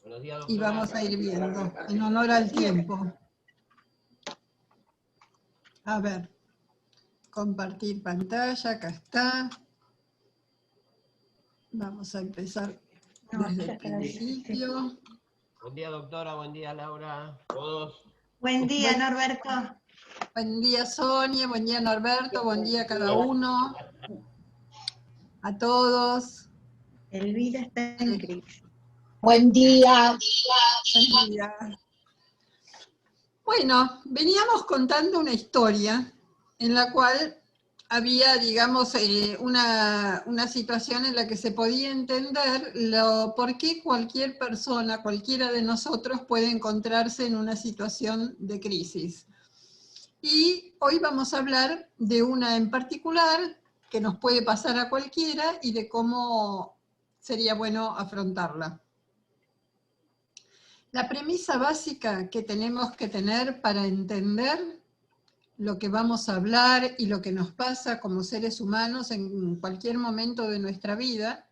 Buenos días, y doctora. vamos a ir viendo, en honor al tiempo. A ver, compartir pantalla, acá está. Vamos a empezar desde el principio. Buen día, doctora. Buen día, Laura. Todos. Buen día, Norberto. Buen día, Sonia. Buen día, Norberto. Buen día a cada uno. A todos. Elvira está en crisis. Buen día. Buen día. Bueno, veníamos contando una historia en la cual había, digamos, una situación en la que se podía entender por qué cualquier persona, cualquiera de nosotros puede encontrarse en una situación de crisis. Y hoy vamos a hablar de una en particular que nos puede pasar a cualquiera y de cómo sería bueno afrontarla. La premisa básica que tenemos que tener para entender lo que vamos a hablar y lo que nos pasa como seres humanos en cualquier momento de nuestra vida,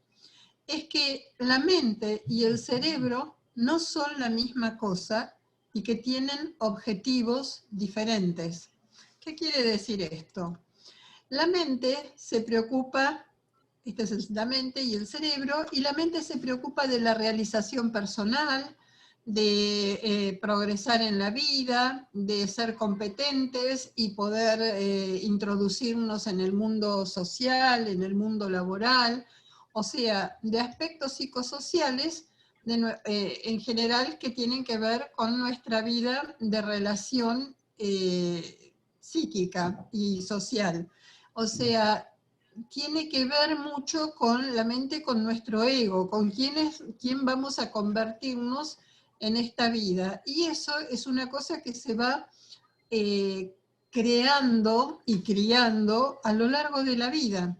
es que la mente y el cerebro no son la misma cosa y que tienen objetivos diferentes. ¿Qué quiere decir esto? La mente se preocupa, esta es la mente y el cerebro, y la mente se preocupa de la realización personal, de progresar en la vida, de ser competentes y poder introducirnos en el mundo social, en el mundo laboral, o sea, de aspectos psicosociales en general que tienen que ver con nuestra vida de relación psíquica y social. O sea, tiene que ver mucho con la mente, con nuestro ego, con quién vamos a convertirnos en esta vida. Y eso es una cosa que se va creando y criando a lo largo de la vida.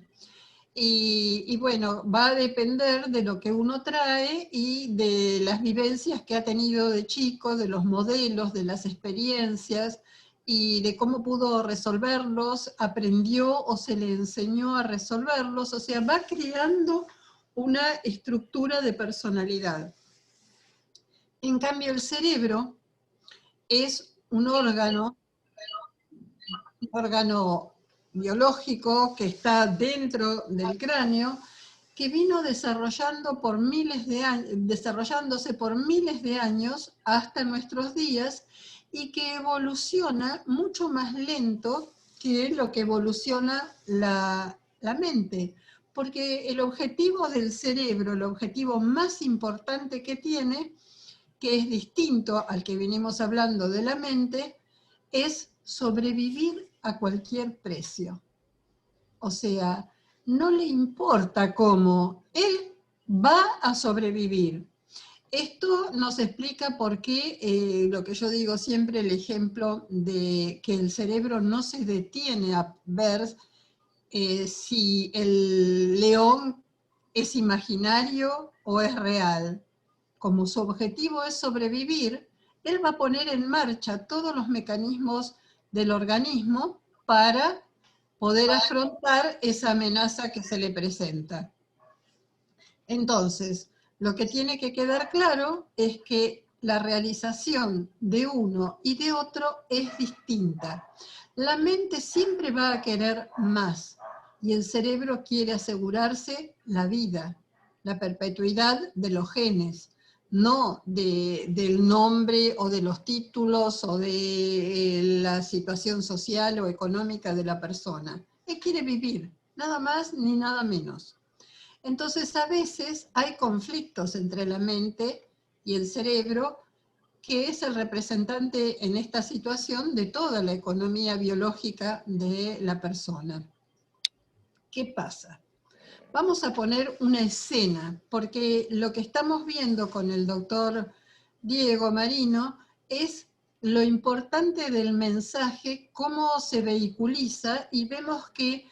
Y bueno, va a depender de lo que uno trae y de las vivencias que ha tenido de chico, de los modelos, de las experiencias, y de cómo pudo resolverlos, aprendió o se le enseñó a resolverlos, o sea, va creando una estructura de personalidad. En cambio, el cerebro es un órgano biológico que está dentro del cráneo, que vino desarrollándose por miles de años hasta nuestros días, y que evoluciona mucho más lento que lo que evoluciona la mente. Porque el objetivo del cerebro, el objetivo más importante que tiene, que es distinto al que venimos hablando de la mente, es sobrevivir a cualquier precio. O sea, no le importa cómo, él va a sobrevivir. Esto nos explica por qué lo que yo digo siempre, el ejemplo de que el cerebro no se detiene a ver si el león es imaginario o es real. Como su objetivo es sobrevivir, él va a poner en marcha todos los mecanismos del organismo para poder afrontar esa amenaza que se le presenta. Entonces, lo que tiene que quedar claro es que la realización de uno y de otro es distinta. La mente siempre va a querer más y el cerebro quiere asegurarse la vida, la perpetuidad de los genes, no del nombre o de los títulos o de la situación social o económica de la persona. Él quiere vivir, nada más ni nada menos. Entonces, a veces hay conflictos entre la mente y el cerebro, que es el representante en esta situación de toda la economía biológica de la persona. ¿Qué pasa? Vamos a poner una escena, porque lo que estamos viendo con el doctor Diego Marino es lo importante del mensaje, cómo se vehiculiza, y vemos que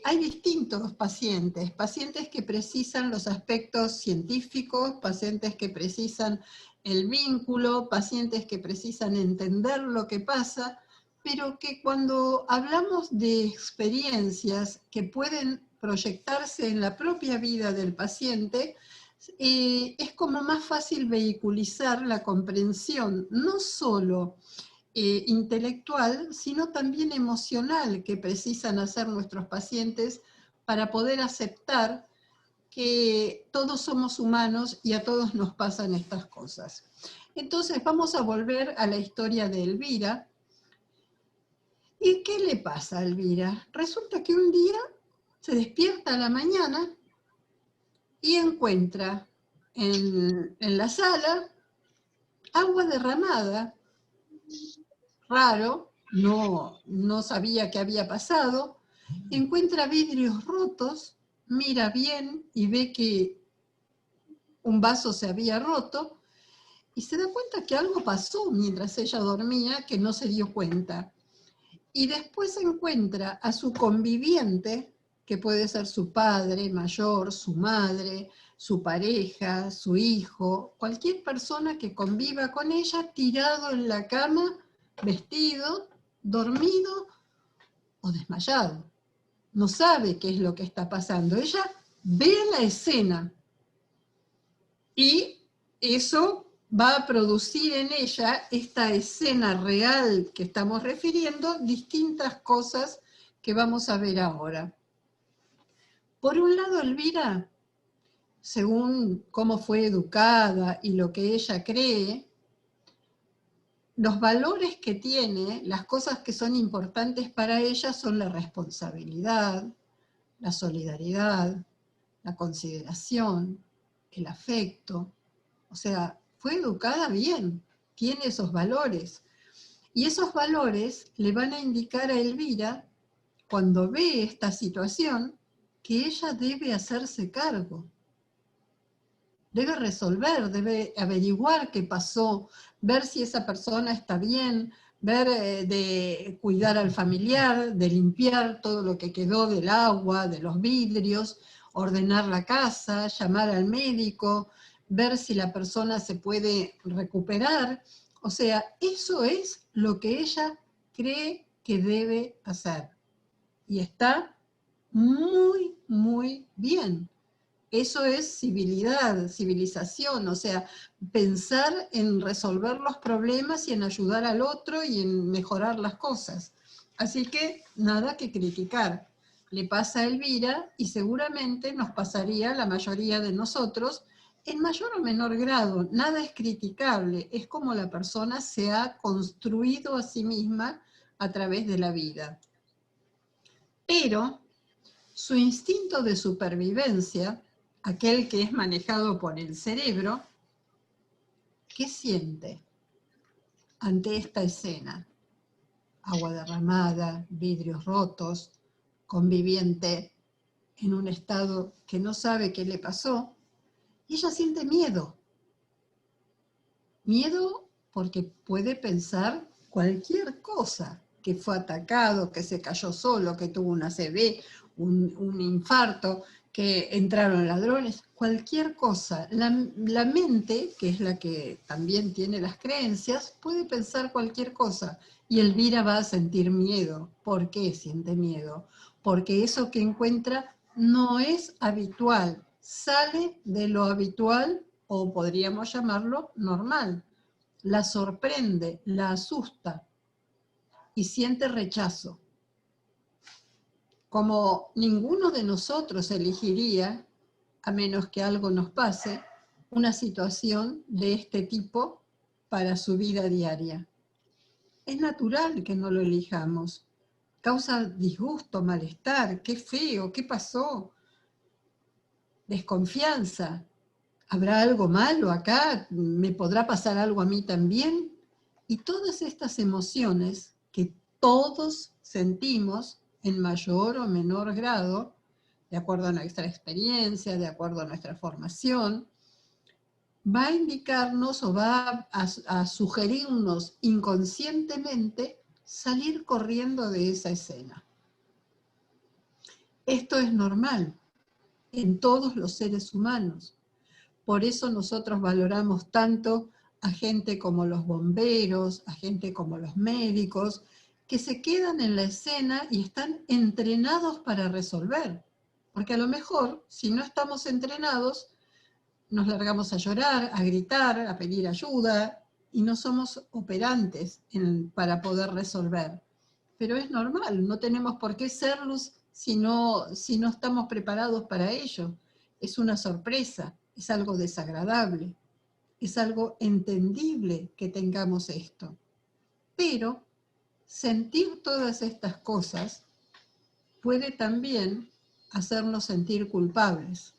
hay distintos pacientes que precisan los aspectos científicos, pacientes que precisan el vínculo, pacientes que precisan entender lo que pasa, pero que cuando hablamos de experiencias que pueden proyectarse en la propia vida del paciente, es como más fácil vehiculizar la comprensión, no solo intelectual, sino también emocional que precisan hacer nuestros pacientes para poder aceptar que todos somos humanos y a todos nos pasan estas cosas. Entonces vamos a volver a la historia de Elvira. ¿Y qué le pasa a Elvira? Resulta que un día se despierta a la mañana y encuentra en la sala agua derramada. Raro, no sabía qué había pasado. Encuentra vidrios rotos, mira bien y ve que un vaso se había roto y se da cuenta que algo pasó mientras ella dormía que no se dio cuenta. Y después encuentra a su conviviente, que puede ser su padre mayor, su madre, su pareja, su hijo, cualquier persona que conviva con ella, tirado en la cama, vestido, dormido o desmayado. No sabe qué es lo que está pasando. Ella ve la escena y eso va a producir en ella, esta escena real que estamos refiriendo, distintas cosas que vamos a ver ahora. Por un lado, Elvira, según cómo fue educada y lo que ella cree, los valores que tiene, las cosas que son importantes para ella son la responsabilidad, la solidaridad, la consideración, el afecto. O sea, fue educada bien, tiene esos valores. Y esos valores le van a indicar a Elvira, cuando ve esta situación, que ella debe hacerse cargo. Debe resolver, debe averiguar qué pasó, ver si esa persona está bien, ver de cuidar al familiar, de limpiar todo lo que quedó del agua, de los vidrios, ordenar la casa, llamar al médico, ver si la persona se puede recuperar. O sea, eso es lo que ella cree que debe hacer. Y está muy, muy bien. Eso es civilidad, civilización, o sea, pensar en resolver los problemas y en ayudar al otro y en mejorar las cosas. Así que nada que criticar. Le pasa a Elvira y seguramente nos pasaría a la mayoría de nosotros en mayor o menor grado. Nada es criticable, es como la persona se ha construido a sí misma a través de la vida. Pero su instinto de supervivencia, aquel que es manejado por el cerebro, ¿qué siente ante esta escena? Agua derramada, vidrios rotos, conviviente en un estado que no sabe qué le pasó, y ella siente miedo. Miedo porque puede pensar cualquier cosa, que fue atacado, que se cayó solo, que tuvo una ACV, un infarto, que entraron ladrones, cualquier cosa. La mente, que es la que también tiene las creencias, puede pensar cualquier cosa. Y Elvira va a sentir miedo. ¿Por qué siente miedo? Porque eso que encuentra no es habitual, sale de lo habitual, o podríamos llamarlo normal. La sorprende, la asusta y siente rechazo. Como ninguno de nosotros elegiría, a menos que algo nos pase, una situación de este tipo para su vida diaria. Es natural que no lo elijamos. Causa disgusto, malestar, qué feo, qué pasó. Desconfianza. ¿Habrá algo malo acá? ¿Me podrá pasar algo a mí también? Y todas estas emociones que todos sentimos en mayor o menor grado, de acuerdo a nuestra experiencia, de acuerdo a nuestra formación, va a indicarnos o va a sugerirnos inconscientemente salir corriendo de esa escena. Esto es normal en todos los seres humanos. Por eso nosotros valoramos tanto a gente como los bomberos, a gente como los médicos, que se quedan en la escena y están entrenados para resolver. Porque a lo mejor, si no estamos entrenados, nos largamos a llorar, a gritar, a pedir ayuda, y no somos operantes para poder resolver. Pero es normal, no tenemos por qué serlos si no estamos preparados para ello. Es una sorpresa, es algo desagradable, es algo entendible que tengamos esto. Pero sentir todas estas cosas puede también hacernos sentir culpables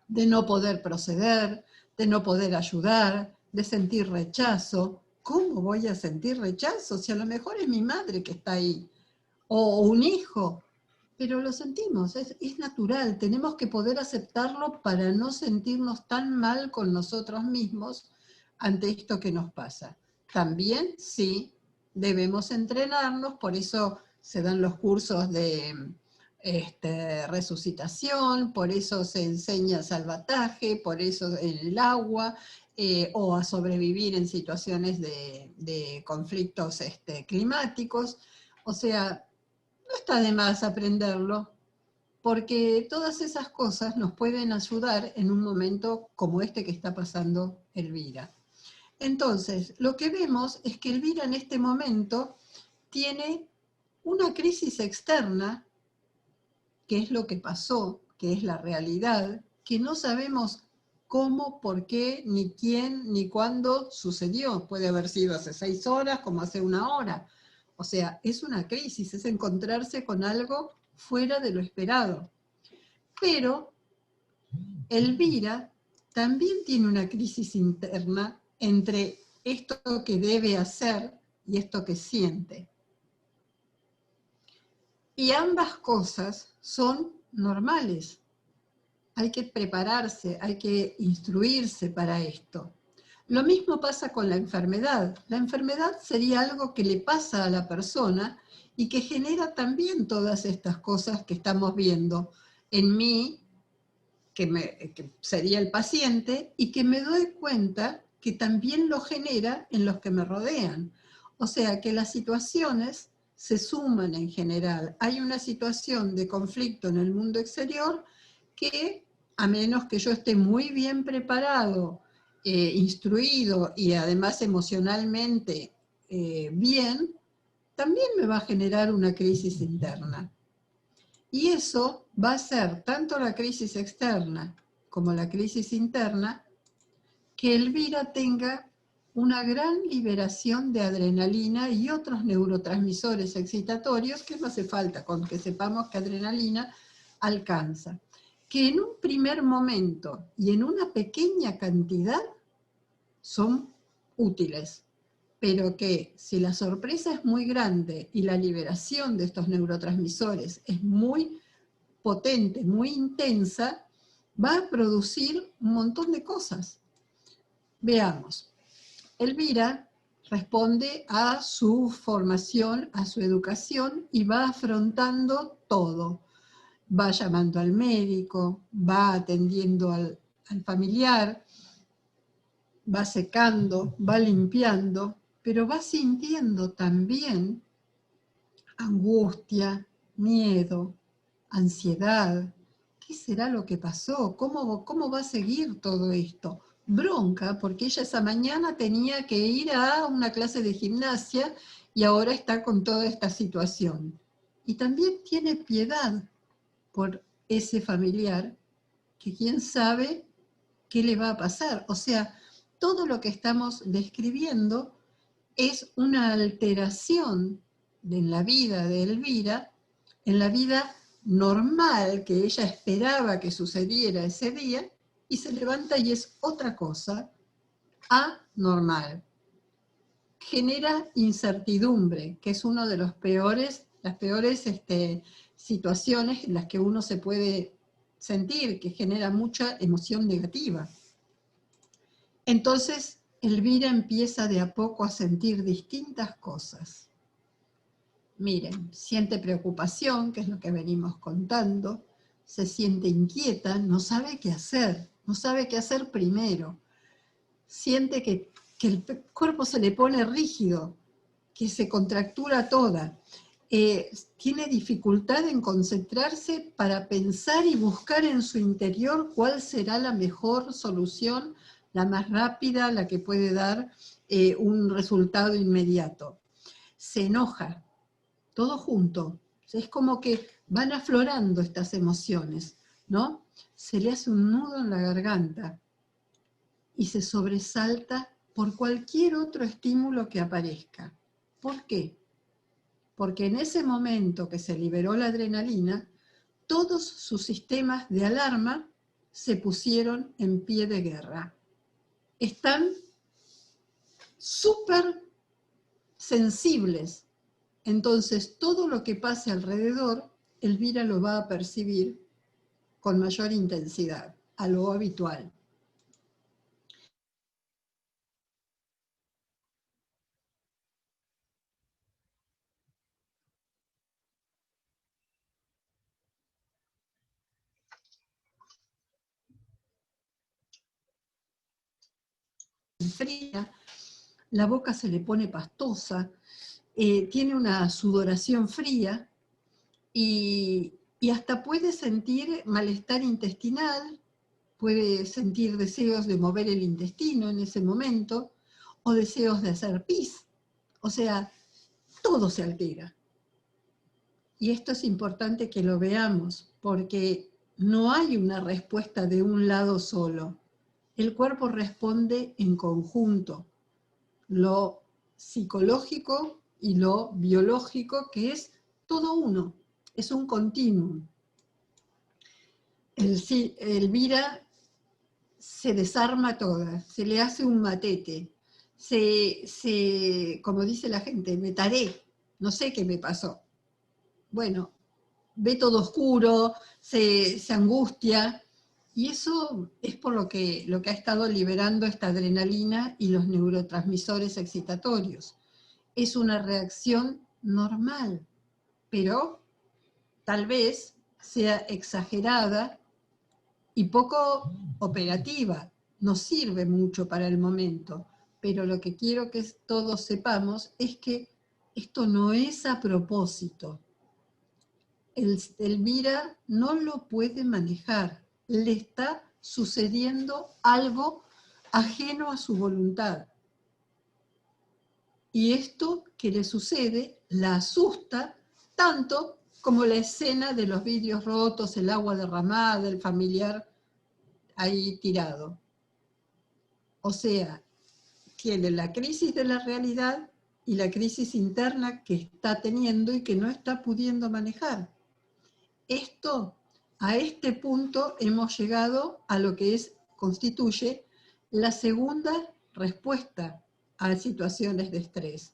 de no poder proceder, de no poder ayudar, de sentir rechazo. ¿Cómo voy a sentir rechazo si a lo mejor es mi madre que está ahí? O un hijo. Pero lo sentimos, es natural. Tenemos que poder aceptarlo para no sentirnos tan mal con nosotros mismos ante esto que nos pasa. También, sí, debemos entrenarnos, por eso se dan los cursos de resucitación, por eso se enseña salvataje, por eso el agua, o a sobrevivir en situaciones de conflictos climáticos. O sea, no está de más aprenderlo, porque todas esas cosas nos pueden ayudar en un momento como este que está pasando Elvira. Entonces, lo que vemos es que Elvira en este momento tiene una crisis externa, que es lo que pasó, que es la realidad, que no sabemos cómo, por qué, ni quién, ni cuándo sucedió. Puede haber sido hace 6 horas, como hace 1 hora. O sea, es una crisis, es encontrarse con algo fuera de lo esperado. Pero Elvira también tiene una crisis interna entre esto que debe hacer y esto que siente. Y ambas cosas son normales. Hay que prepararse, hay que instruirse para esto. Lo mismo pasa con la enfermedad. La enfermedad sería algo que le pasa a la persona y que genera también todas estas cosas que estamos viendo en mí, que sería el paciente, y que me doy cuenta que también lo genera en los que me rodean. O sea que las situaciones se suman en general. Hay una situación de conflicto en el mundo exterior que, a menos que yo esté muy bien preparado, instruido y además emocionalmente bien, también me va a generar una crisis interna. Y eso va a ser tanto la crisis externa como la crisis interna, que Elvira tenga una gran liberación de adrenalina y otros neurotransmisores excitatorios, que no hace falta con que sepamos que adrenalina alcanza, que en un primer momento y en una pequeña cantidad son útiles, pero que si la sorpresa es muy grande y la liberación de estos neurotransmisores es muy potente, muy intensa, va a producir un montón de cosas. Veamos. Elvira responde a su formación, a su educación, y va afrontando todo. Va llamando al médico, va atendiendo al familiar, va secando, va limpiando, pero va sintiendo también angustia, miedo, ansiedad. ¿Qué será lo que pasó? ¿Cómo va a seguir todo esto? Bronca, porque ella esa mañana tenía que ir a una clase de gimnasia y ahora está con toda esta situación. Y también tiene piedad por ese familiar, que quién sabe qué le va a pasar. O sea, todo lo que estamos describiendo es una alteración en la vida de Elvira, en la vida normal que ella esperaba que sucediera ese día, y se levanta y es otra cosa, anormal. Genera incertidumbre, que es uno de las peores situaciones en las que uno se puede sentir, que genera mucha emoción negativa. Entonces, Elvira empieza de a poco a sentir distintas cosas. Miren, siente preocupación, que es lo que venimos contando, se siente inquieta, no sabe qué hacer, no sabe qué hacer primero. Siente que el cuerpo se le pone rígido, que se contractura toda. tiene dificultad en concentrarse para pensar y buscar en su interior cuál será la mejor solución, la más rápida, la que puede dar un resultado inmediato. Se enoja, todo junto. Es como que van aflorando estas emociones, ¿no? Se le hace un nudo en la garganta y se sobresalta por cualquier otro estímulo que aparezca. ¿Por qué? Porque en ese momento que se liberó la adrenalina, todos sus sistemas de alarma se pusieron en pie de guerra. Están súper sensibles. Entonces, todo lo que pase alrededor, Elvira lo va a percibir con mayor intensidad, a lo habitual. Fría, la boca se le pone pastosa, tiene una sudoración fría y hasta puede sentir malestar intestinal, puede sentir deseos de mover el intestino en ese momento, o deseos de hacer pis. O sea, todo se altera. Y esto es importante que lo veamos, porque no hay una respuesta de un lado solo. El cuerpo responde en conjunto. Lo psicológico y lo biológico, que es todo uno, es un continuum. Elvira se desarma toda, se le hace un matete, como dice la gente, me taré, no sé qué me pasó. Bueno, ve todo oscuro, se angustia, y eso es por lo que ha estado liberando esta adrenalina y los neurotransmisores excitatorios. Es una reacción normal, pero tal vez sea exagerada y poco operativa, nos sirve mucho para el momento, pero lo que quiero que todos sepamos es que esto no es a propósito. Elvira no lo puede manejar, le está sucediendo algo ajeno a su voluntad. Y esto que le sucede la asusta tanto como la escena de los vidrios rotos, el agua derramada, el familiar ahí tirado. O sea, tiene la crisis de la realidad y la crisis interna que está teniendo y que no está pudiendo manejar. A este punto hemos llegado a lo que constituye la segunda respuesta a situaciones de estrés.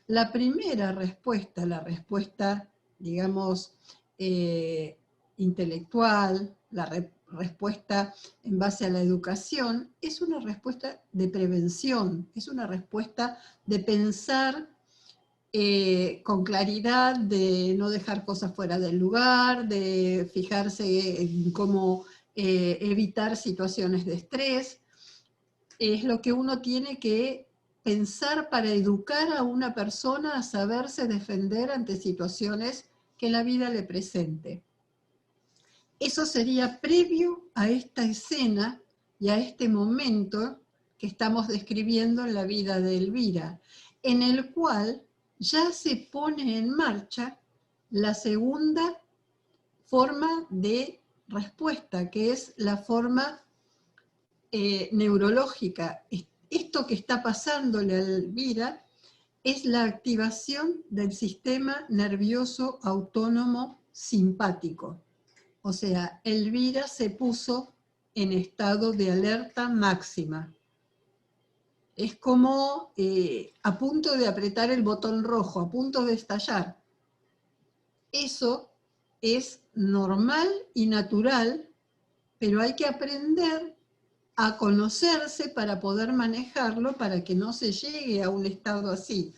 La primera respuesta, la respuesta, digamos, intelectual, la respuesta en base a la educación, es una respuesta de prevención, es una respuesta de pensar con claridad, de no dejar cosas fuera del lugar, de fijarse en cómo evitar situaciones de estrés. Es lo que uno tiene que pensar para educar a una persona a saberse defender ante situaciones que la vida le presente. Eso sería previo a esta escena y a este momento que estamos describiendo en la vida de Elvira, en el cual ya se pone en marcha la segunda forma de respuesta, que es la forma neurológica. Esto que está pasándole a Elvira es la activación del sistema nervioso autónomo simpático. O sea, Elvira se puso en estado de alerta máxima. Es como a punto de apretar el botón rojo, a punto de estallar. Eso es normal y natural, pero hay que aprender a conocerse para poder manejarlo, para que no se llegue a un estado así.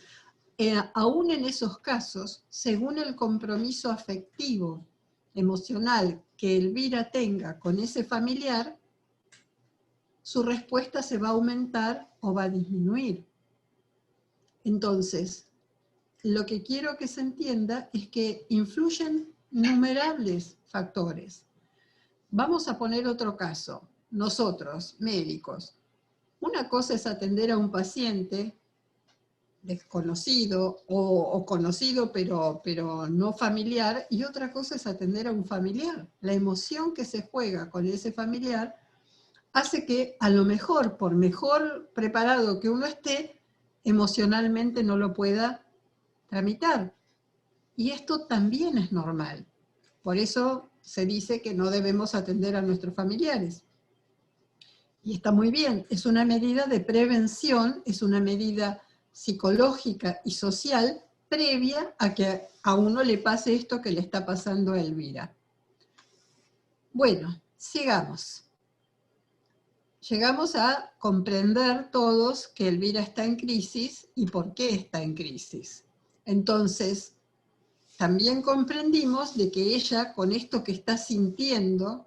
Aún en esos casos, según el compromiso afectivo, emocional que Elvira tenga con ese familiar, su respuesta se va a aumentar o va a disminuir. Entonces, lo que quiero que se entienda es que influyen innumerables factores. Vamos a poner otro caso. Nosotros, médicos, una cosa es atender a un paciente desconocido o conocido pero no familiar, y otra cosa es atender a un familiar. La emoción que se juega con ese familiar hace que a lo mejor, por mejor preparado que uno esté, emocionalmente no lo pueda tramitar. Y esto también es normal. Por eso se dice que no debemos atender a nuestros familiares. Y está muy bien, es una medida de prevención, es una medida psicológica y social previa a que a uno le pase esto que le está pasando a Elvira. Bueno, sigamos. Llegamos a comprender todos que Elvira está en crisis y por qué está en crisis. Entonces, también comprendimos de que ella, con esto que está sintiendo,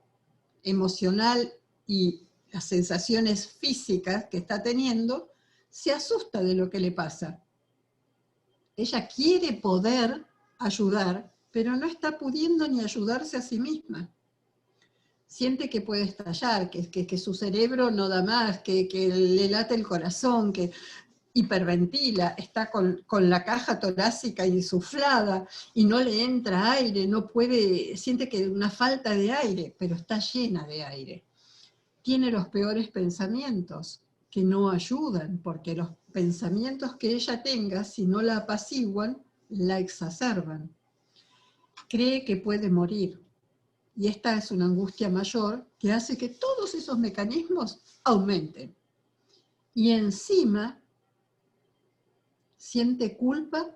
emocional y las sensaciones físicas que está teniendo, se asusta de lo que le pasa. Ella quiere poder ayudar, pero no está pudiendo ni ayudarse a sí misma. Siente que puede estallar, que su cerebro no da más, que le late el corazón, que hiperventila, está con la caja torácica insuflada y no le entra aire, no puede, siente que una falta de aire, pero está llena de aire. Tiene los peores pensamientos que no ayudan, porque los pensamientos que ella tenga, si no la apaciguan, la exacerban. Cree que puede morir. Y esta es una angustia mayor que hace que todos esos mecanismos aumenten. Y encima siente culpa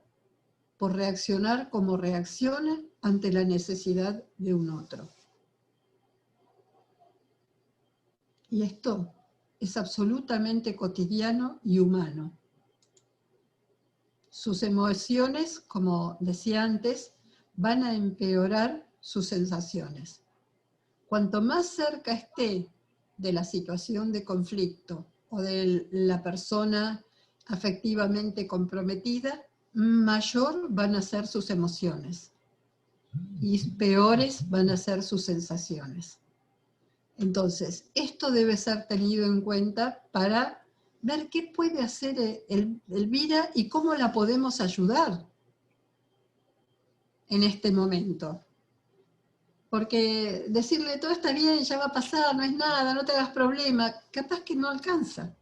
por reaccionar como reacciona ante la necesidad de un otro. Y esto es absolutamente cotidiano y humano. Sus emociones, como decía antes, van a empeorar sus sensaciones. Cuanto más cerca esté de la situación de conflicto o de la persona afectivamente comprometida, mayor van a ser sus emociones y peores van a ser sus sensaciones. Entonces, esto debe ser tenido en cuenta para ver qué puede hacer Elvira y cómo la podemos ayudar en este momento. Porque decirle todo está bien, ya va a pasar, no es nada, no te hagas problema, capaz que no alcanza.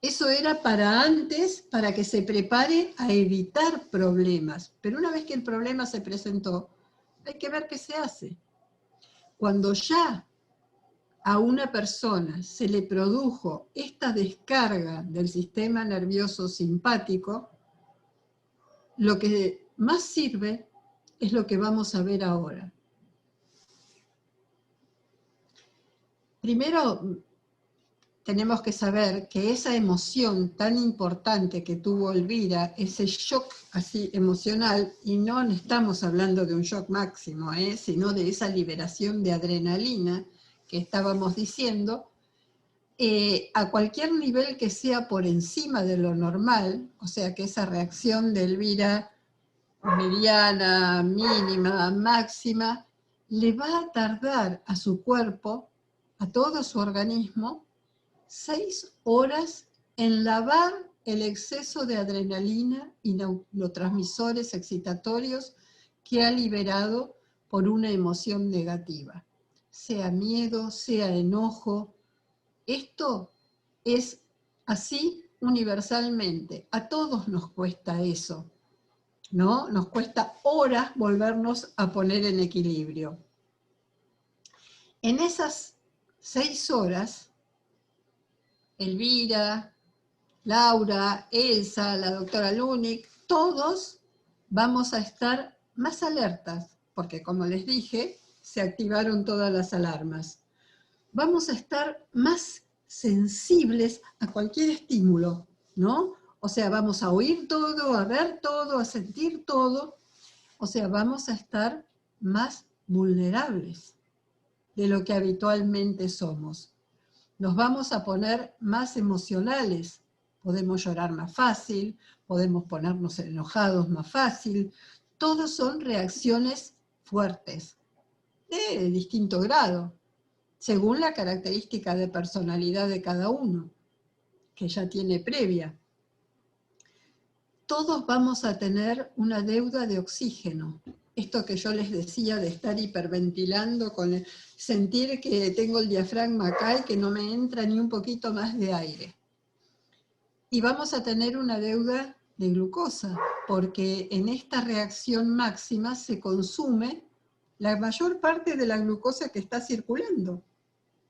Eso era para antes, para que se prepare a evitar problemas. Pero una vez que el problema se presentó, hay que ver qué se hace. Cuando ya a una persona se le produjo esta descarga del sistema nervioso simpático, lo que más sirve es lo que vamos a ver ahora. Primero, tenemos que saber que esa emoción tan importante que tuvo Elvira, ese shock así emocional, y no estamos hablando de un shock máximo, sino de esa liberación de adrenalina que estábamos diciendo, a cualquier nivel que sea por encima de lo normal, o sea que esa reacción de Elvira mediana, mínima, máxima, le va a tardar a su cuerpo, a todo su organismo, 6 horas en lavar el exceso de adrenalina y neurotransmisores excitatorios que ha liberado por una emoción negativa. Sea miedo, sea enojo. Esto es así universalmente. A todos nos cuesta eso, ¿no? Nos cuesta horas volvernos a poner en equilibrio. En esas 6 horas, Elvira, Laura, Elsa, la doctora Lunik, todos vamos a estar más alertas, porque como les dije, se activaron todas las alarmas. Vamos a estar más sensibles a cualquier estímulo, ¿no? O sea, vamos a oír todo, a ver todo, a sentir todo. O sea, vamos a estar más vulnerables de lo que habitualmente somos. Nos vamos a poner más emocionales, podemos llorar más fácil, podemos ponernos enojados más fácil. Todos son reacciones fuertes, de distinto grado, según la característica de personalidad de cada uno, que ya tiene previa. Todos vamos a tener una deuda de oxígeno. Esto que yo les decía de estar hiperventilando, sentir que tengo el diafragma acá y que no me entra ni un poquito más de aire. Y vamos a tener una deuda de glucosa, porque en esta reacción máxima se consume la mayor parte de la glucosa que está circulando.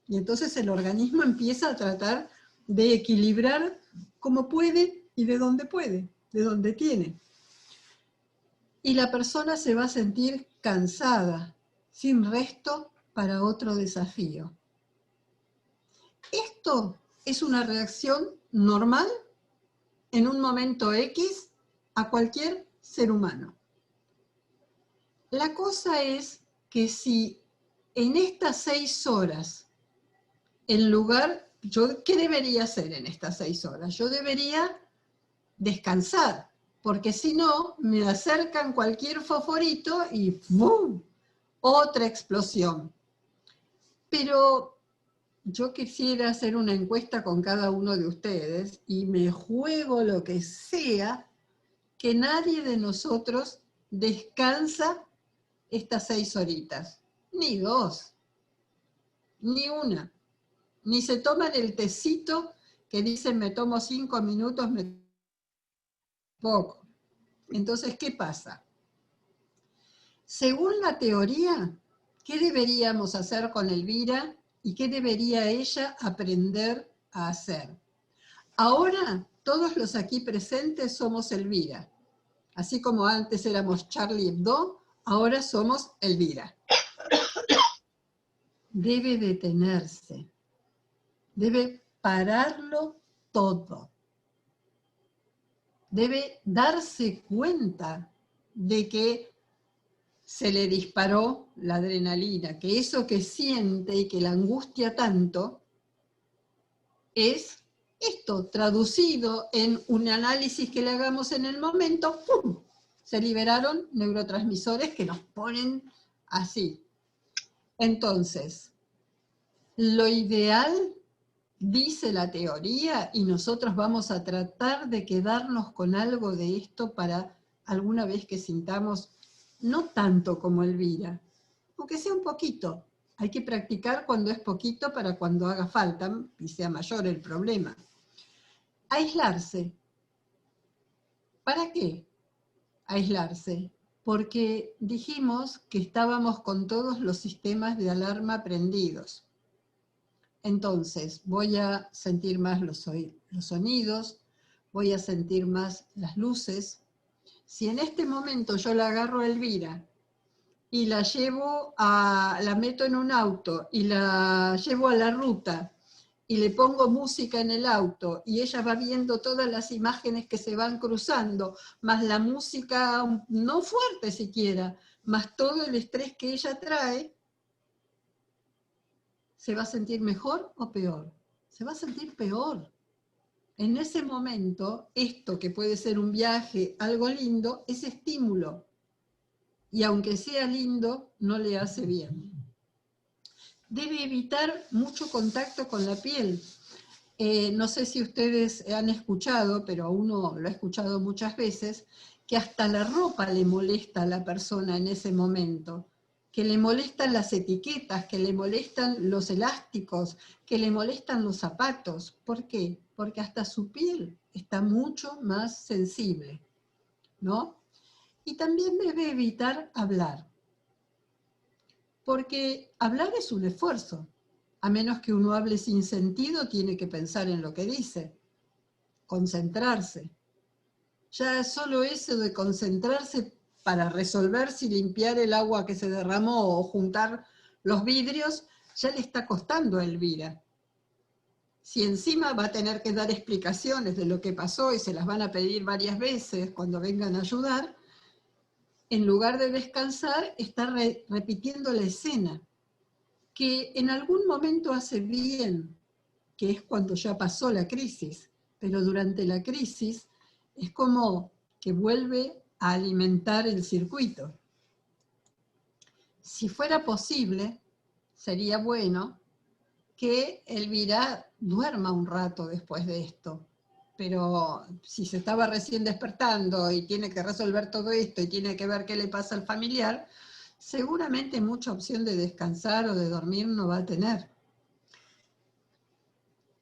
Y entonces el organismo empieza a tratar de equilibrar como puede y de donde puede, de donde tiene. Y la persona se va a sentir cansada, sin resto para otro desafío. Esto es una reacción normal en un momento X a cualquier ser humano. La cosa es que si en estas 6 horas, en lugar, ¿qué debería hacer en estas 6 horas? Yo debería descansar, porque si no, me acercan cualquier fosforito y ¡bum! Otra explosión. Pero yo quisiera hacer una encuesta con cada uno de ustedes y me juego lo que sea, que nadie de nosotros descansa estas 6 horitas. Ni 2, ni 1. Ni se toman el tecito que dicen me tomo 5 minutos, poco. Entonces, ¿qué pasa? Según la teoría, ¿qué deberíamos hacer con Elvira y qué debería ella aprender a hacer? Ahora, todos los aquí presentes somos Elvira. Así como antes éramos Charlie Hebdo, ahora somos Elvira. Debe detenerse. Debe pararlo todo. Debe darse cuenta de que se le disparó la adrenalina, que eso que siente y que la angustia tanto es esto, traducido en un análisis que le hagamos en el momento, ¡pum! Se liberaron neurotransmisores que nos ponen así. Entonces, lo ideal, dice la teoría, y nosotros vamos a tratar de quedarnos con algo de esto para alguna vez que sintamos, no tanto como Elvira, aunque sea un poquito. Hay que practicar cuando es poquito para cuando haga falta y sea mayor el problema. Aislarse. ¿Para qué aislarse? Porque dijimos que estábamos con todos los sistemas de alarma prendidos. Entonces, voy a sentir más los sonidos, voy a sentir más las luces. Si en este momento yo la agarro a Elvira y la meto en un auto y la llevo a la ruta y le pongo música en el auto y ella va viendo todas las imágenes que se van cruzando, más la música no fuerte siquiera, más todo el estrés que ella trae, ¿se va a sentir mejor o peor? Se va a sentir peor. En ese momento, esto que puede ser un viaje, algo lindo, es estímulo. Y aunque sea lindo, no le hace bien. Debe evitar mucho contacto con la piel. No sé si ustedes han escuchado, pero uno lo ha escuchado muchas veces, que hasta la ropa le molesta a la persona en ese momento, que le molestan las etiquetas, que le molestan los elásticos, que le molestan los zapatos. ¿Por qué? Porque hasta su piel está mucho más sensible, ¿no? Y también debe evitar hablar, porque hablar es un esfuerzo. A menos que uno hable sin sentido, tiene que pensar en lo que dice, concentrarse. Ya solo eso de concentrarse para resolver si limpiar el agua que se derramó o juntar los vidrios, ya le está costando a Elvira. Si encima va a tener que dar explicaciones de lo que pasó y se las van a pedir varias veces cuando vengan a ayudar, en lugar de descansar, está repitiendo la escena, que en algún momento hace bien, que es cuando ya pasó la crisis, pero durante la crisis es como que vuelve a alimentar el circuito. Si fuera posible, sería bueno que Elvira duerma un rato después de esto, pero si se estaba recién despertando y tiene que resolver todo esto y tiene que ver qué le pasa al familiar, seguramente mucha opción de descansar o de dormir no va a tener.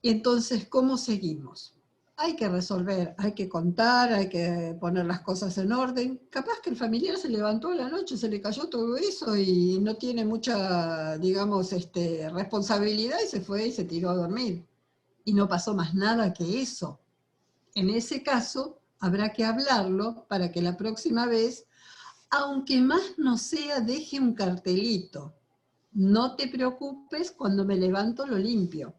Y entonces, ¿cómo seguimos? Hay que resolver, hay que contar, hay que poner las cosas en orden. Capaz que el familiar se levantó a la noche, se le cayó todo eso y no tiene mucha, digamos, responsabilidad y se fue y se tiró a dormir. Y no pasó más nada que eso. En ese caso, habrá que hablarlo para que la próxima vez, aunque más no sea, deje un cartelito. No te preocupes, cuando me levanto lo limpio.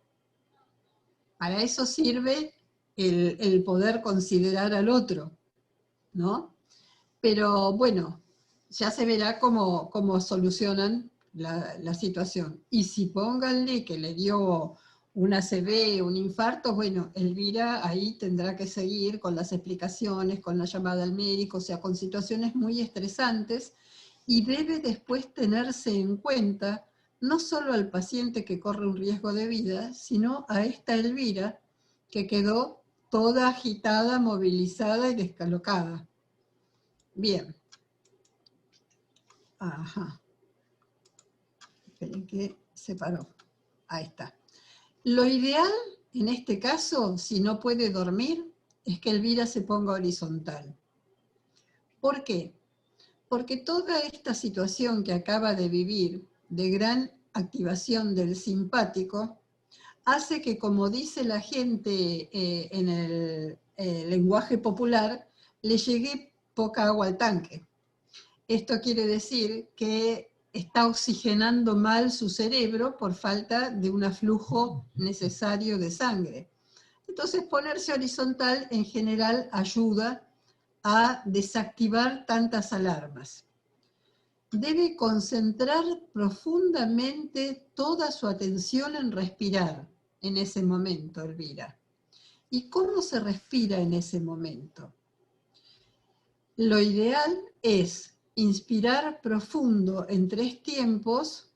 Para eso sirve el poder considerar al otro, ¿no? Pero bueno, ya se verá cómo solucionan la situación. Y si pónganle que le dio un ACV, un infarto, bueno, Elvira ahí tendrá que seguir con las explicaciones, con la llamada al médico, o sea, con situaciones muy estresantes, y debe después tenerse en cuenta no solo al paciente que corre un riesgo de vida, sino a esta Elvira que quedó toda agitada, movilizada y descolocada. Bien. Ajá. Esperen que se paró. Ahí está. Lo ideal, en este caso, si no puede dormir, es que Elvira se ponga horizontal. ¿Por qué? Porque toda esta situación que acaba de vivir, de gran activación del simpático, hace que, como dice la gente en el lenguaje popular, le llegue poca agua al tanque. Esto quiere decir que está oxigenando mal su cerebro por falta de un aflujo necesario de sangre. Entonces, ponerse horizontal en general ayuda a desactivar tantas alarmas. Debe concentrar profundamente toda su atención en respirar en ese momento, Elvira. ¿Y cómo se respira en ese momento? Lo ideal es inspirar profundo en 3 tiempos,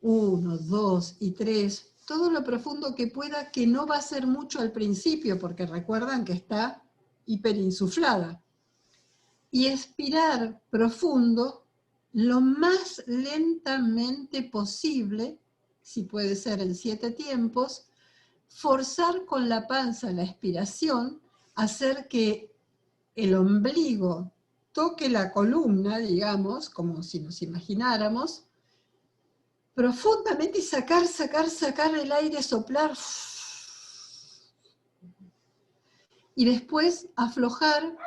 1, 2 y 3, todo lo profundo que pueda, que no va a ser mucho al principio, porque recuerdan que está hiperinsuflada. Y expirar profundo lo más lentamente posible, si puede ser en 7 tiempos, forzar con la panza la expiración, hacer que el ombligo toque la columna, digamos, como si nos imagináramos, profundamente y sacar el aire, soplar, y después aflojar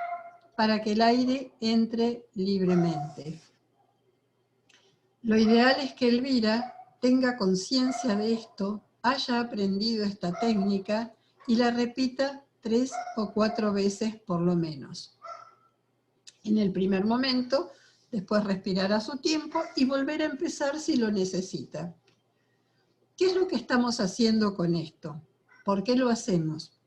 para que el aire entre libremente. Lo ideal es que Elvira tenga conciencia de esto, haya aprendido esta técnica y la repita 3 o 4 veces por lo menos. En el primer momento, después respirar a su tiempo y volver a empezar si lo necesita. ¿Qué es lo que estamos haciendo con esto? ¿Por qué lo hacemos?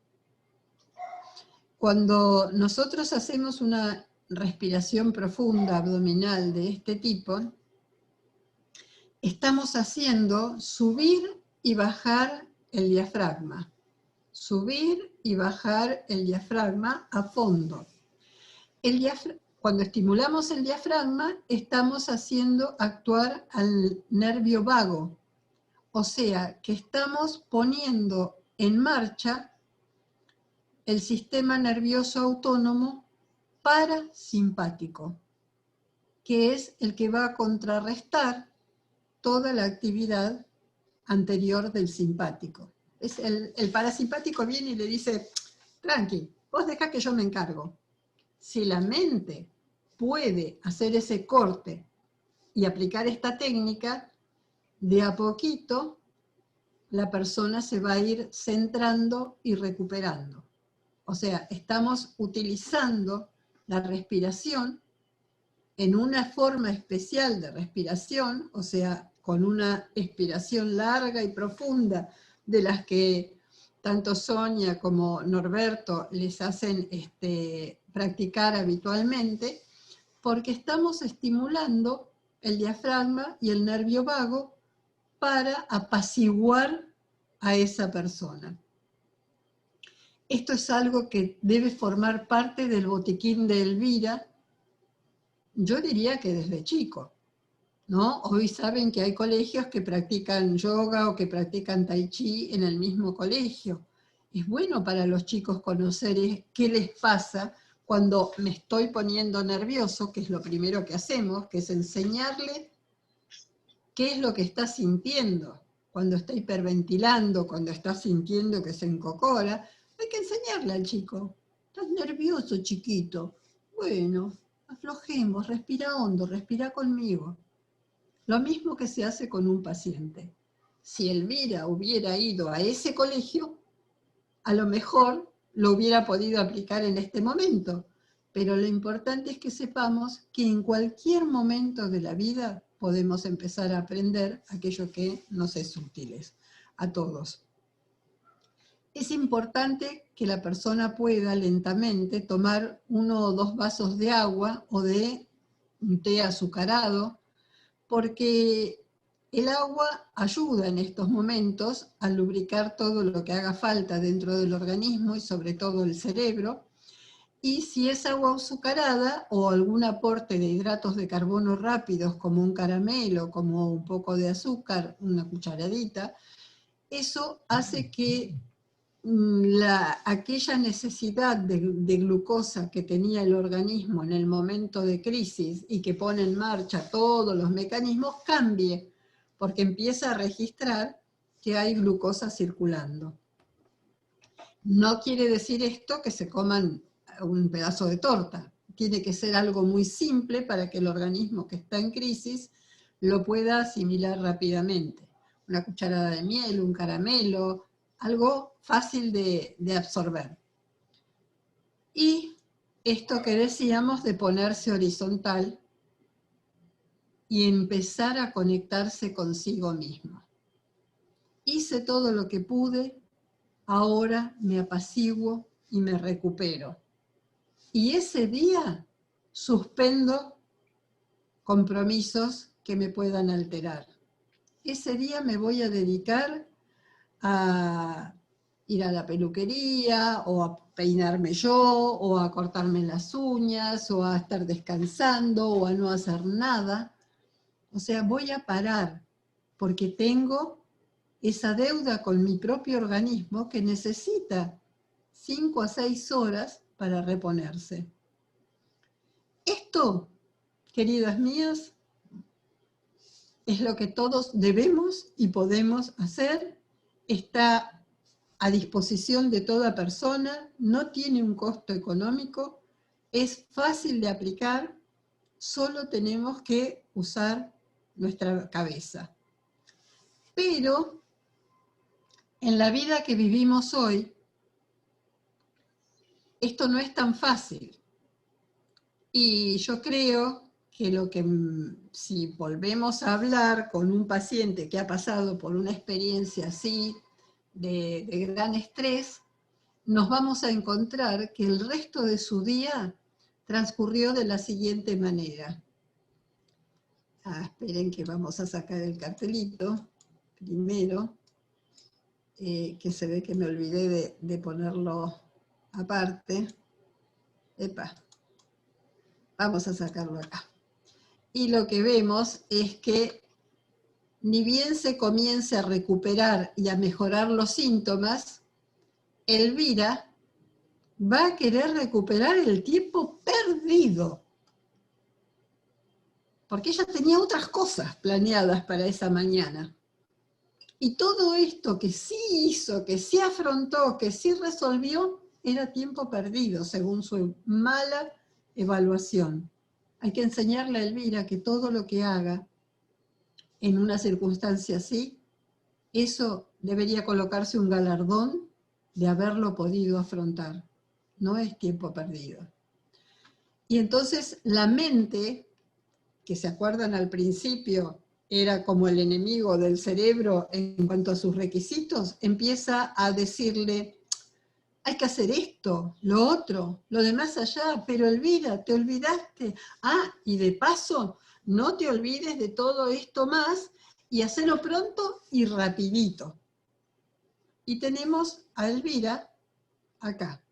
Cuando nosotros hacemos una respiración profunda abdominal de este tipo, estamos haciendo subir y bajar el diafragma. Subir y bajar el diafragma a fondo. Cuando estimulamos el diafragma, estamos haciendo actuar al nervio vago. O sea, que estamos poniendo en marcha el sistema nervioso autónomo parasimpático, que es el que va a contrarrestar toda la actividad anterior del simpático. El parasimpático viene y le dice, tranqui, vos dejá que yo me encargo. Si la mente puede hacer ese corte y aplicar esta técnica, de a poquito la persona se va a ir centrando y recuperando. O sea, estamos utilizando la respiración en una forma especial de respiración, o sea, con una expiración larga y profunda de las que tanto Sonia como Norberto les hacen practicar habitualmente, porque estamos estimulando el diafragma y el nervio vago para apaciguar a esa persona. Esto es algo que debe formar parte del botiquín de Elvira, yo diría que desde chico, ¿no? Hoy saben que hay colegios que practican yoga o que practican tai chi en el mismo colegio. Es bueno para los chicos conocer qué les pasa cuando me estoy poniendo nervioso, que es lo primero que hacemos, que es enseñarle qué es lo que está sintiendo. Cuando está hiperventilando, cuando está sintiendo que se encocora, hay que enseñarle al chico. ¿Estás nervioso, chiquito? Bueno, aflojemos, respira hondo, respira conmigo. Lo mismo que se hace con un paciente. Si Elvira hubiera ido a ese colegio, a lo mejor lo hubiera podido aplicar en este momento, pero lo importante es que sepamos que en cualquier momento de la vida podemos empezar a aprender aquello que nos es útil a todos. Es importante que la persona pueda lentamente tomar 1 o 2 vasos de agua o de un té azucarado, porque el agua ayuda en estos momentos a lubricar todo lo que haga falta dentro del organismo y sobre todo el cerebro, y si es agua azucarada o algún aporte de hidratos de carbono rápidos como un caramelo, como un poco de azúcar, una cucharadita, eso hace que aquella necesidad de glucosa que tenía el organismo en el momento de crisis y que pone en marcha todos los mecanismos cambie, porque empieza a registrar que hay glucosa circulando. No quiere decir esto que se coman un pedazo de torta, tiene que ser algo muy simple para que el organismo que está en crisis lo pueda asimilar rápidamente. Una cucharada de miel, un caramelo, algo fácil de absorber. Y esto que decíamos de ponerse horizontal y empezar a conectarse consigo mismo. Hice todo lo que pude, ahora me apaciguo y me recupero. Y ese día suspendo compromisos que me puedan alterar. Ese día me voy a dedicar a ir a la peluquería, o a peinarme yo, o a cortarme las uñas, o a estar descansando, o a no hacer nada. O sea, voy a parar, porque tengo esa deuda con mi propio organismo que necesita 5 a 6 horas para reponerse. Esto, queridas mías, es lo que todos debemos y podemos hacer. Está a disposición de toda persona, no tiene un costo económico, es fácil de aplicar, solo tenemos que usar nuestra cabeza. Pero en la vida que vivimos hoy, esto no es tan fácil. Y yo creo que si volvemos a hablar con un paciente que ha pasado por una experiencia así, de gran estrés, nos vamos a encontrar que el resto de su día transcurrió de la siguiente manera. Esperen que vamos a sacar el cartelito primero, que se ve que me olvidé de ponerlo aparte. Epa, vamos a sacarlo acá. Y lo que vemos es que ni bien se comience a recuperar y a mejorar los síntomas, Elvira va a querer recuperar el tiempo perdido. Porque ella tenía otras cosas planeadas para esa mañana. Y todo esto que sí hizo, que sí afrontó, que sí resolvió, era tiempo perdido, según su mala evaluación. Hay que enseñarle a Elvira que todo lo que haga en una circunstancia así, eso debería colocarse un galardón de haberlo podido afrontar. No es tiempo perdido. Y entonces la mente, que se acuerdan al principio era como el enemigo del cerebro en cuanto a sus requisitos, empieza a decirle, hay que hacer esto, lo otro, lo de más allá, pero Elvira, te olvidaste. Ah, y de paso, no te olvides de todo esto más y hacelo pronto y rapidito. Y tenemos a Elvira acá,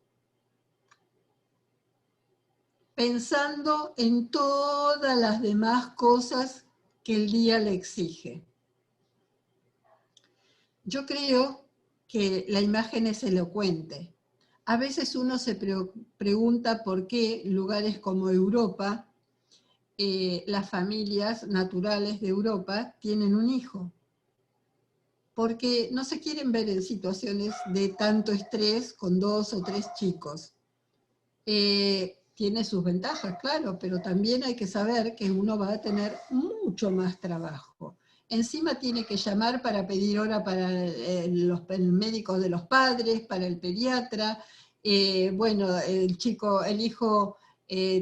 pensando en todas las demás cosas que el día le exige. Yo creo que la imagen es elocuente. A veces uno se pregunta por qué lugares como Europa, las familias naturales de Europa tienen un hijo. Porque no se quieren ver en situaciones de tanto estrés con 2 o 3 chicos. Tiene sus ventajas, claro, pero también hay que saber que uno va a tener mucho más trabajo. Encima tiene que llamar para pedir hora para el médico de los padres, para el pediatra. Bueno, el hijo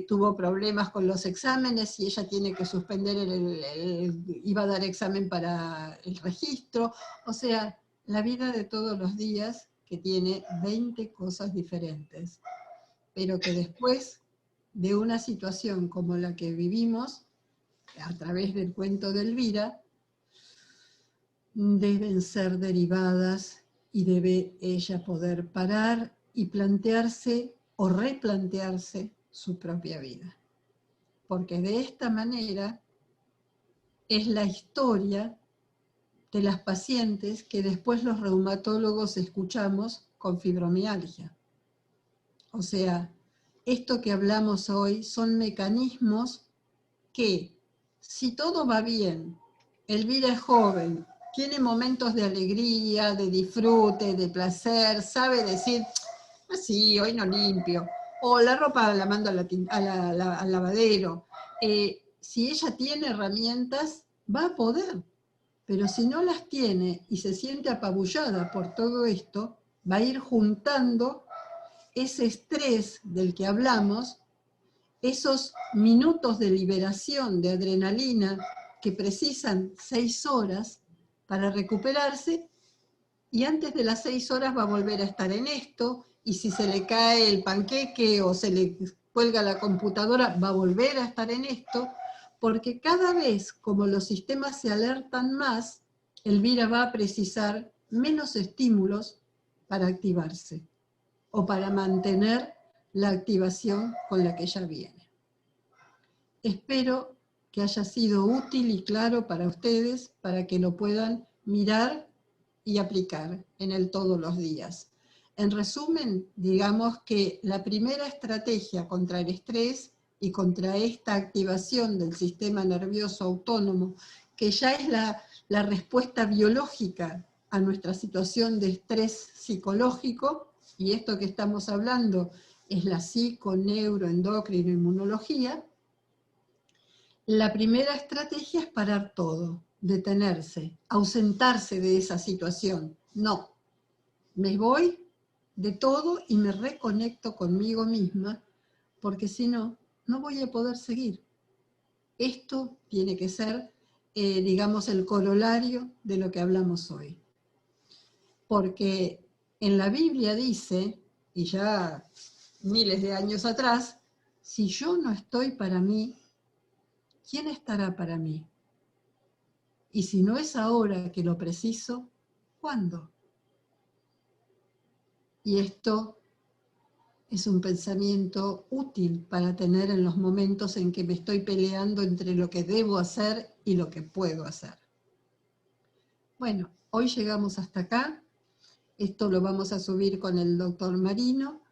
tuvo problemas con los exámenes y ella tiene que suspender, iba a dar examen para el registro. O sea, la vida de todos los días que tiene 20 cosas diferentes, pero que después de una situación como la que vivimos, a través del cuento de Elvira, deben ser derivadas y debe ella poder parar y plantearse o replantearse su propia vida. Porque de esta manera es la historia de las pacientes que después los reumatólogos escuchamos con fibromialgia. O sea, esto que hablamos hoy son mecanismos que, si todo va bien, Elvira es joven, tiene momentos de alegría, de disfrute, de placer, sabe decir, así, hoy no limpio, o la ropa la mando al lavadero. Si ella tiene herramientas, va a poder, pero si no las tiene y se siente apabullada por todo esto, va a ir juntando ese estrés del que hablamos, esos minutos de liberación de adrenalina que precisan 6 horas para recuperarse, y antes de las 6 horas va a volver a estar en esto, y si se le cae el panqueque o se le cuelga la computadora, va a volver a estar en esto, porque cada vez como los sistemas se alertan más, Elvira va a precisar menos estímulos para activarse o para mantener la activación con la que ella viene. Espero que haya sido útil y claro para ustedes, para que lo puedan mirar y aplicar en el todos los días. En resumen, digamos que la primera estrategia contra el estrés y contra esta activación del sistema nervioso autónomo, que ya es la respuesta biológica a nuestra situación de estrés psicológico, y esto que estamos hablando es la psico-neuro-endocrino-inmunología. La primera estrategia es parar todo, detenerse, ausentarse de esa situación. No, me voy de todo y me reconecto conmigo misma, porque si no, no voy a poder seguir. Esto tiene que ser, digamos, el corolario de lo que hablamos hoy. Porque en la Biblia dice, y ya miles de años atrás, si yo no estoy para mí, ¿quién estará para mí? Y si no es ahora que lo preciso, ¿cuándo? Y esto es un pensamiento útil para tener en los momentos en que me estoy peleando entre lo que debo hacer y lo que puedo hacer. Bueno, hoy llegamos hasta acá. Esto lo vamos a subir con el doctor Marino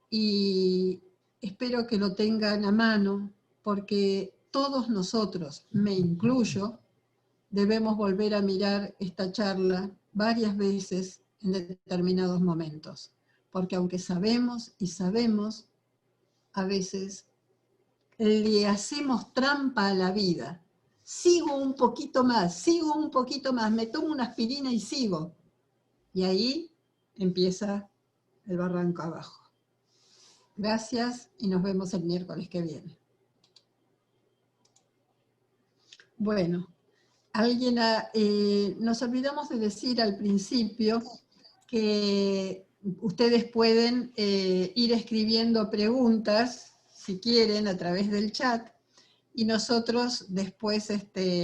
y espero que lo tengan a mano, porque todos nosotros, me incluyo, debemos volver a mirar esta charla varias veces en determinados momentos, porque aunque sabemos y sabemos, a veces le hacemos trampa a la vida. Sigo un poquito más, me tomo una aspirina y sigo. Y ahí empieza el barranco abajo. Gracias y nos vemos el miércoles que viene. Bueno, Nos olvidamos de decir al principio que ustedes pueden ir escribiendo preguntas, si quieren, a través del chat, y nosotros después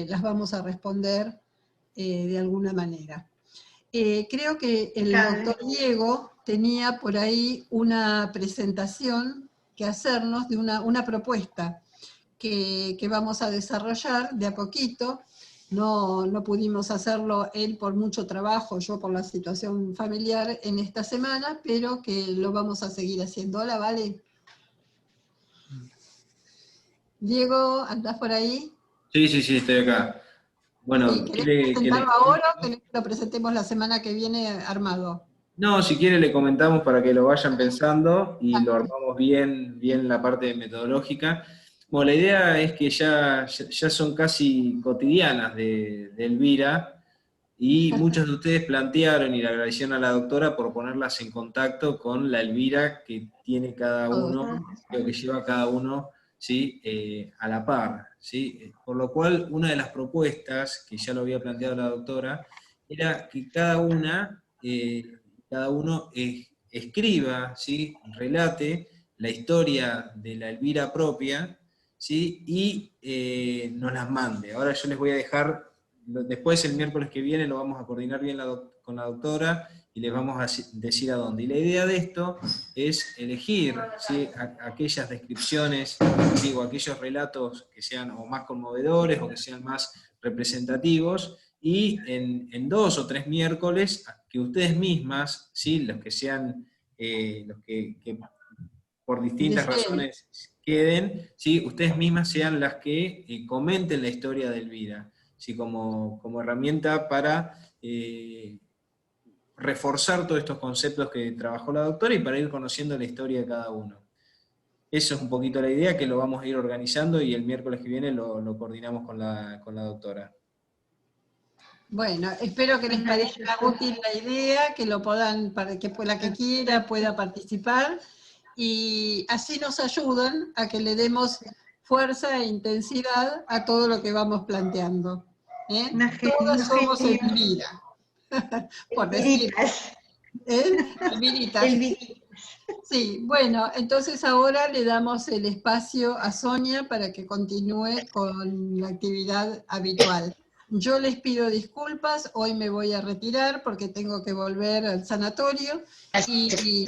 las vamos a responder de alguna manera. Creo que el doctor Diego tenía por ahí una presentación que hacernos de una propuesta que vamos a desarrollar de a poquito. No pudimos hacerlo él por mucho trabajo, yo por la situación familiar en esta semana, pero que lo vamos a seguir haciendo. Hola, Vale. Diego, ¿andás por ahí? Sí, estoy acá. Bueno, Sí, ¿querés presentarlo ahora o querés que lo presentemos la semana que viene armado? No, si quiere le comentamos para que lo vayan pensando y lo armamos bien la parte metodológica. Bueno, la idea es que ya son casi cotidianas de Elvira, y muchos de ustedes plantearon y le agradecieron a la doctora por ponerlas en contacto con la Elvira que tiene cada uno, o que lleva cada uno, ¿sí? A la par, ¿sí? Por lo cual, una de las propuestas, que ya lo había planteado la doctora, era que cada uno escriba, ¿sí? Relate la historia de la Elvira propia, ¿sí? Y nos las mande. Ahora yo les voy a dejar, después el miércoles que viene lo vamos a coordinar bien con la doctora y les vamos a decir a dónde. Y la idea de esto es elegir, ¿sí? Aquellas descripciones, digo, aquellos relatos que sean o más conmovedores o que sean más representativos, y en 2 o 3 miércoles que ustedes mismas, ¿sí? Los que sean, los que por distintas razones queden, ¿sí? Ustedes mismas sean las que comenten la historia de Elvira, ¿sí? Como herramienta para reforzar todos estos conceptos que trabajó la doctora y para ir conociendo la historia de cada uno. Eso es un poquito la idea, que lo vamos a ir organizando y el miércoles que viene lo coordinamos con la doctora. Bueno, espero que les parezca útil la idea, que lo puedan, para que la que quiera pueda participar, y así nos ayudan a que le demos fuerza e intensidad a todo lo que vamos planteando. Todas somos Elvira, por decir. Elviritas. Sí, bueno, entonces ahora le damos el espacio a Sonia para que continúe con la actividad habitual. Yo les pido disculpas, hoy me voy a retirar porque tengo que volver al sanatorio y